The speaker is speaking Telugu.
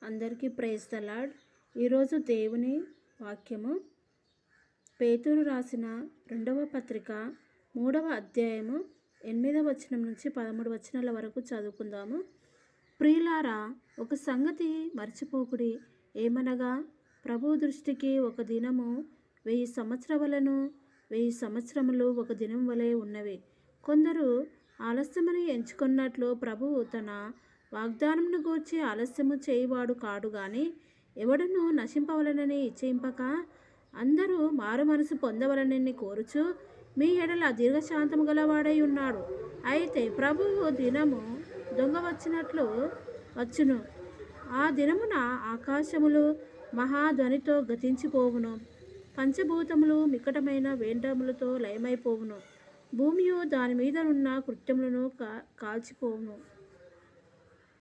అందరికీ ప్రైజ్ ద లార్డ్. ఈరోజు దేవుని వాక్యము పేతురు రాసిన 2వ పత్రిక 3వ అధ్యాయము 8వ వచనం నుంచి 13 వచనాల వరకు చదువుకుందాము. ప్రియులారా, ఒక సంగతి మర్చిపోకుడి. ఏమనగా, ప్రభు దృష్టికి ఒక దినము 1000 సంవత్సరములను, 1000 సంవత్సరములు ఒక దినం వలె ఉన్నవి. కొందరు ఆలస్యమని ఎంచుకున్నట్లు ప్రభువు తన వాగ్దానమును గూర్చి ఆలస్యము చేయువాడు కాడు గాని, ఎవడును నశింపవలనని ఇచ్ఛయింపక అందరూ మారు మనసు పొందవలనని కోరుచు మీ ఎడల దీర్ఘశాంతము గలవాడై ఉన్నాడు. అయితే ప్రభువు దినము దొంగ వచ్చినట్లు వచ్చును. ఆ దినమున ఆకాశములు మహాధ్వనితో గతించిపోవును, పంచభూతములు మిక్కటమైన వేండ్రములతో లయమైపోవును, భూమియు దాని మీద ఉన్న కృత్యములను కాల్చిపోవును.